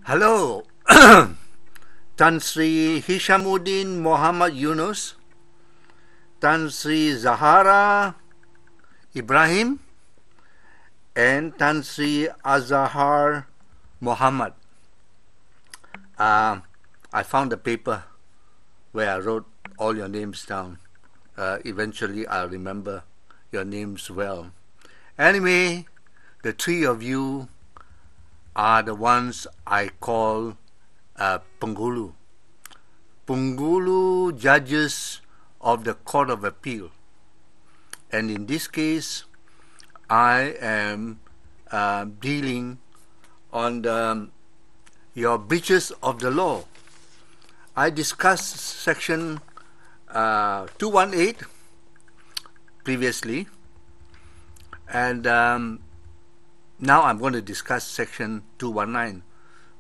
Hello, Tan Sri Hishamuddin Muhammad Yunus, Tan Sri Zahara Ibrahim, and Tan Sri Azahar Muhammad. I found a paper where I wrote all your names down. Eventually, I'll remember your names well. Anyway, the three of you are the ones I call Penghulu. Penghulu judges of the Court of Appeal. And in this case, I am dealing on your breaches of the law. I discussed section 218 previously, and now I'm going to discuss section 219.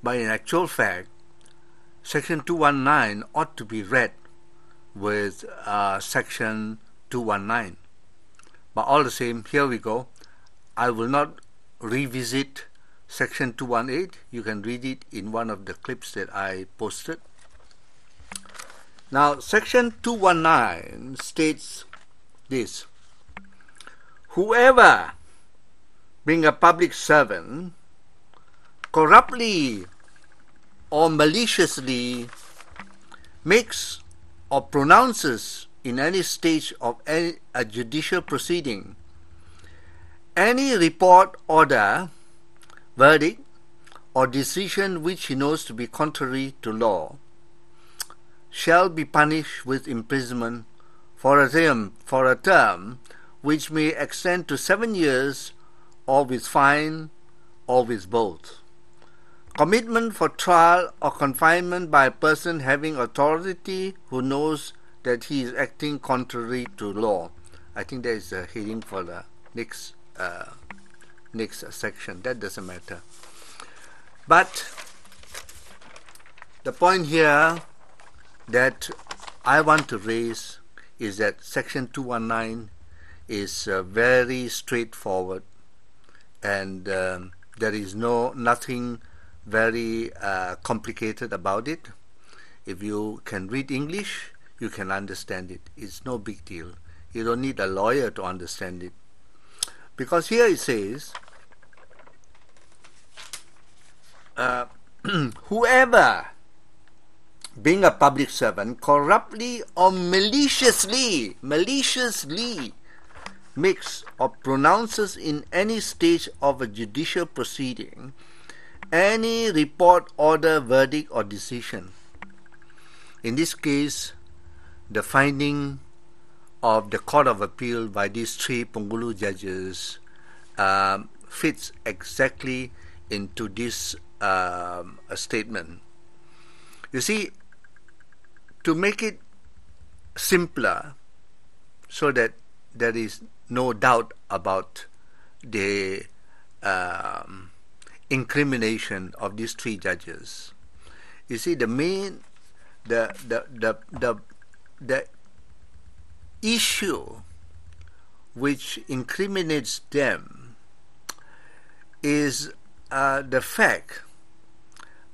But in actual fact, section 219 ought to be read with section 219. But all the same, here we go. I will not revisit section 218. You can read it in one of the clips that I posted. Now, section 219 states this: whoever, being a public servant, corruptly or maliciously makes or pronounces in any stage of a judicial proceeding any report, order, verdict, or decision which he knows to be contrary to law, shall be punished with imprisonment for a term which may extend to 7 years, or with fine, or with both. Commitment for trial or confinement by a person having authority who knows that he is acting contrary to law. I think there is a heading for the next section. That doesn't matter. But the point here that I want to raise is that section 219 is very straightforward, and there is nothing very complicated about it. If you can read English, you can understand it. It's no big deal. You don't need a lawyer to understand it. Because here it says, whoever, being a public servant, corruptly or maliciously makes or pronounces in any stage of a judicial proceeding any report, order, verdict, or decision. In this case, the finding of the Court of Appeal by these three Penghulu judges fits exactly into this statement. You see, to make it simpler so that there is no doubt about the incrimination of these three judges, you see, the issue which incriminates them is the fact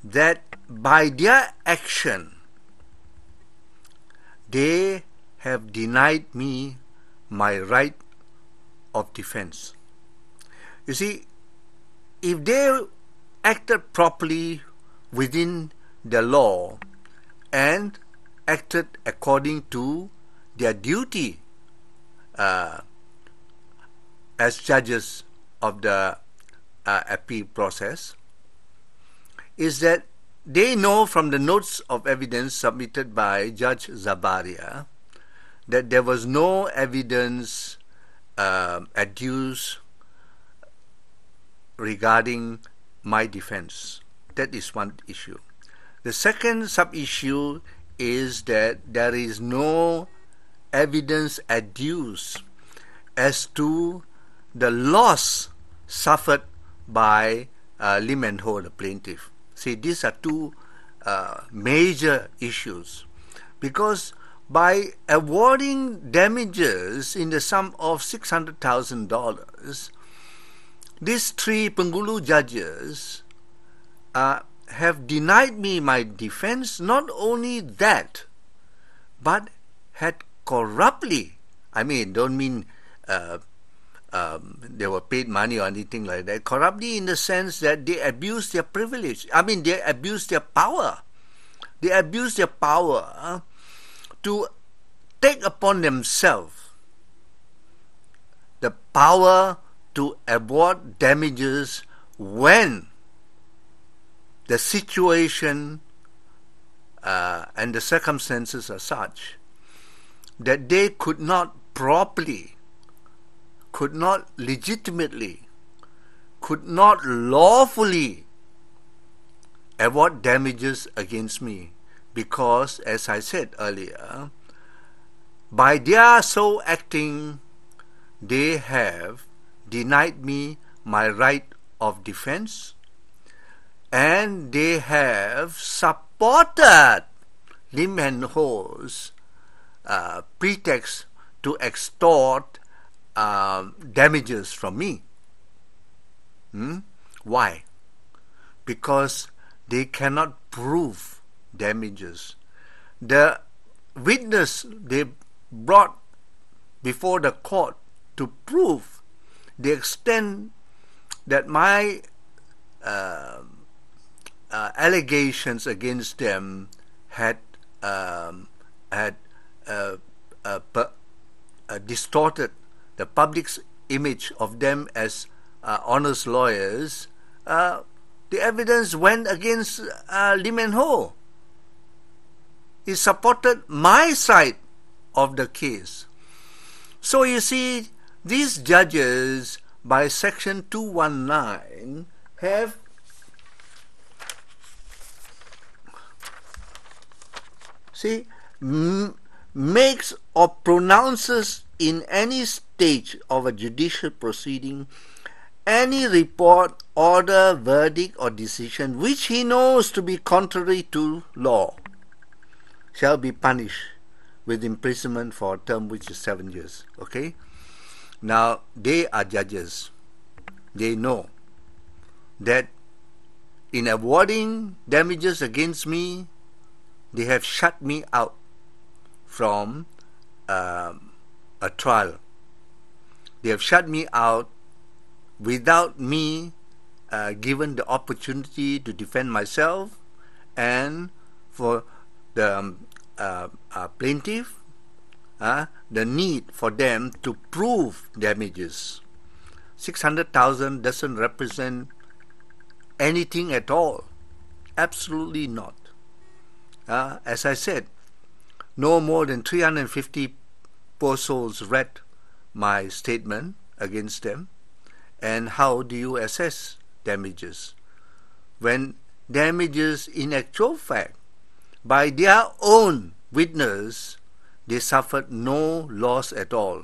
that by their action they have denied me my right of defense. You see, if they acted properly within the law and acted according to their duty as judges of the appeal process, is that they know from the notes of evidence submitted by Judge Zabaria that there was no evidence adduced regarding my defense. That is one issue. The second sub-issue is that there is no evidence adduced as to the loss suffered by Lim and Ho, the plaintiff. See, these are two major issues, because by awarding damages in the sum of $600,000, these three Penghulu judges have denied me my defense. Not only that, but had corruptly, I mean, don't mean they were paid money or anything like that, corruptly in the sense that they abused their privilege. I mean, they abused their power. They abused their power to take upon themselves the power to award damages when the situation and the circumstances are such that they could not properly, could not legitimately, could not lawfully award damages against me, because, as I said earlier, by their so acting, they have denied me my right of defense, and they have supported Lim and Ho's pretext to extort damages from me. Why? Because they cannot prove damages. The witness they brought before the court to prove the extent that my allegations against them had distorted the public's image of them as honest lawyers. The evidence went against Lim and Ho. It supported my side of the case. So you see, these judges, by Section 219, have makes or pronounces in any stage of a judicial proceeding any report, order, verdict, or decision which he knows to be contrary to law shall be punished with imprisonment for a term which is 7 years. Okay? Now, they are judges. They know that in awarding damages against me, they have shut me out from a trial. They have shut me out without me given the opportunity to defend myself, and for the plaintiff, the need for them to prove damages. 600,000 doesn't represent anything at all. Absolutely not. As I said, no more than 350 poor souls read my statement against them. And how do you assess damages? When damages, in actual fact, by their own witness, they suffered no loss at all.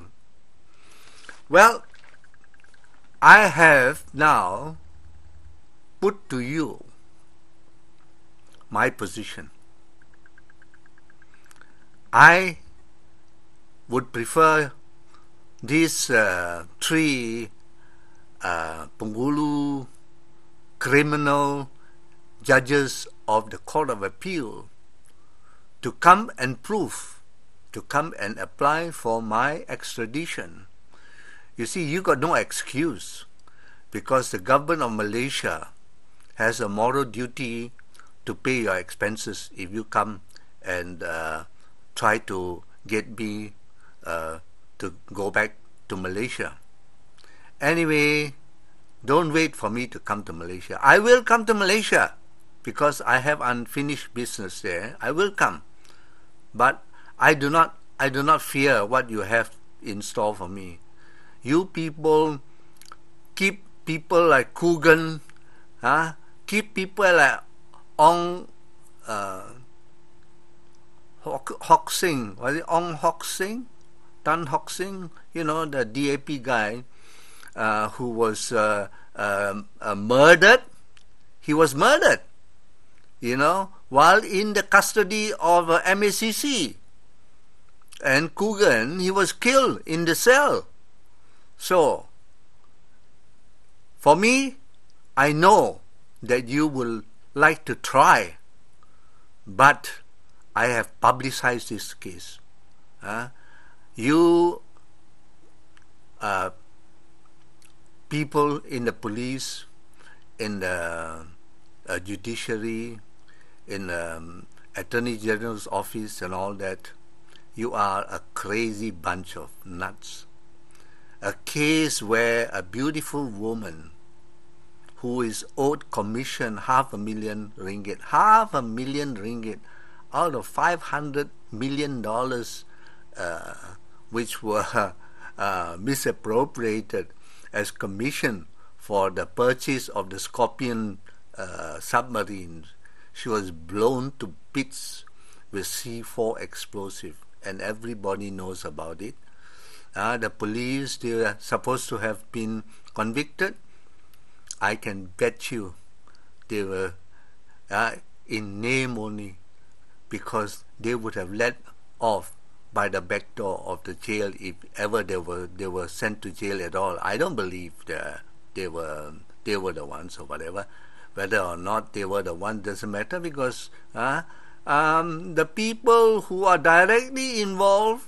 Well, I have now put to you my position. I would prefer these three Penghulu criminal judges of the Court of Appeal to come and prove, to come and apply for my extradition. You see, you got no excuse, because the government of Malaysia has a moral duty to pay your expenses if you come and try to get me to go back to Malaysia. Anyway, don't wait for me to come to Malaysia. I will come to Malaysia because I have unfinished business there. I will come, but I do not fear what you have in store for me. You people keep people like Coogan, keep people like Ong Hock Sing. Was it Ong Hock Sing? Tan Hock Sing? You know, the DAP guy who was murdered. He was murdered, you know, while in the custody of MACC. And Coogan, he was killed in the cell. So, for me, I know that you will like to try, but I have publicized this case. You people in the police, in the judiciary, in the Attorney General's office and all that, you are a crazy bunch of nuts. A case where a beautiful woman who is owed commission $500,000 out of $500 million, which were misappropriated as commission for the purchase of the Scorpion submarines. She was blown to bits with C4 explosive, and everybody knows about it. The police, they are supposed to have been convicted. I can bet you they were in name only, because they would have let off by the back door of the jail if ever they were sent to jail at all. I don't believe they were the ones or whatever. Whether or not they were the ones doesn't matter, because the people who are directly involved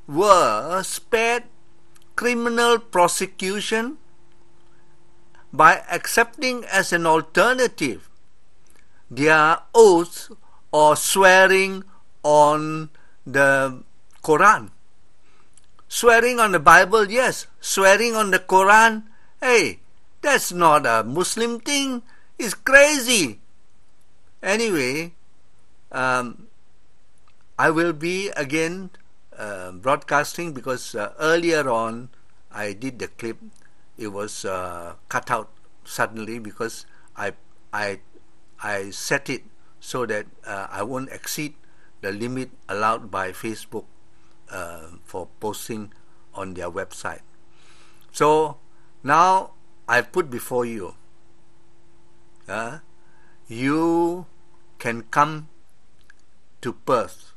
were spared criminal prosecution by accepting as an alternative their oaths or swearing on the Quran. Swearing on the Bible, yes. Swearing on the Quran, hey, that's not a Muslim thing. It's crazy. Anyway, I will be again broadcasting, because earlier on I did the clip. It was cut out suddenly because I set it so that I won't exceed the limit allowed by Facebook for posting on their website. So now I've put before you, you can come to Perth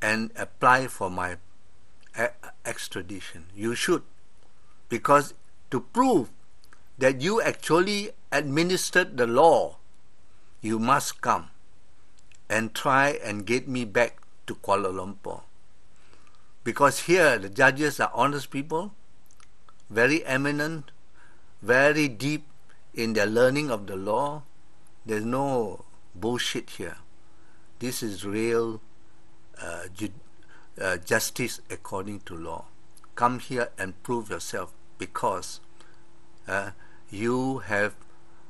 and apply for my extradition. You should, because to prove that you actually administered the law, you must come and try and get me back to Kuala Lumpur. Because here the judges are honest people, very eminent, very deep in their learning of the law. There's no bullshit here. This is real justice according to law. Come here and prove yourself, because you have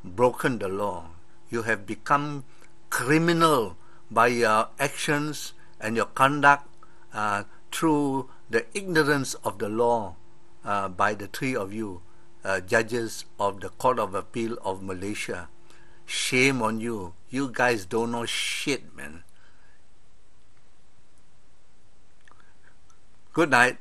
broken the law. You have become criminal by your actions and your conduct through the ignorance of the law by the three of you, judges of the Court of Appeal of Malaysia. Shame on you. You guys don't know shit, man. Good night.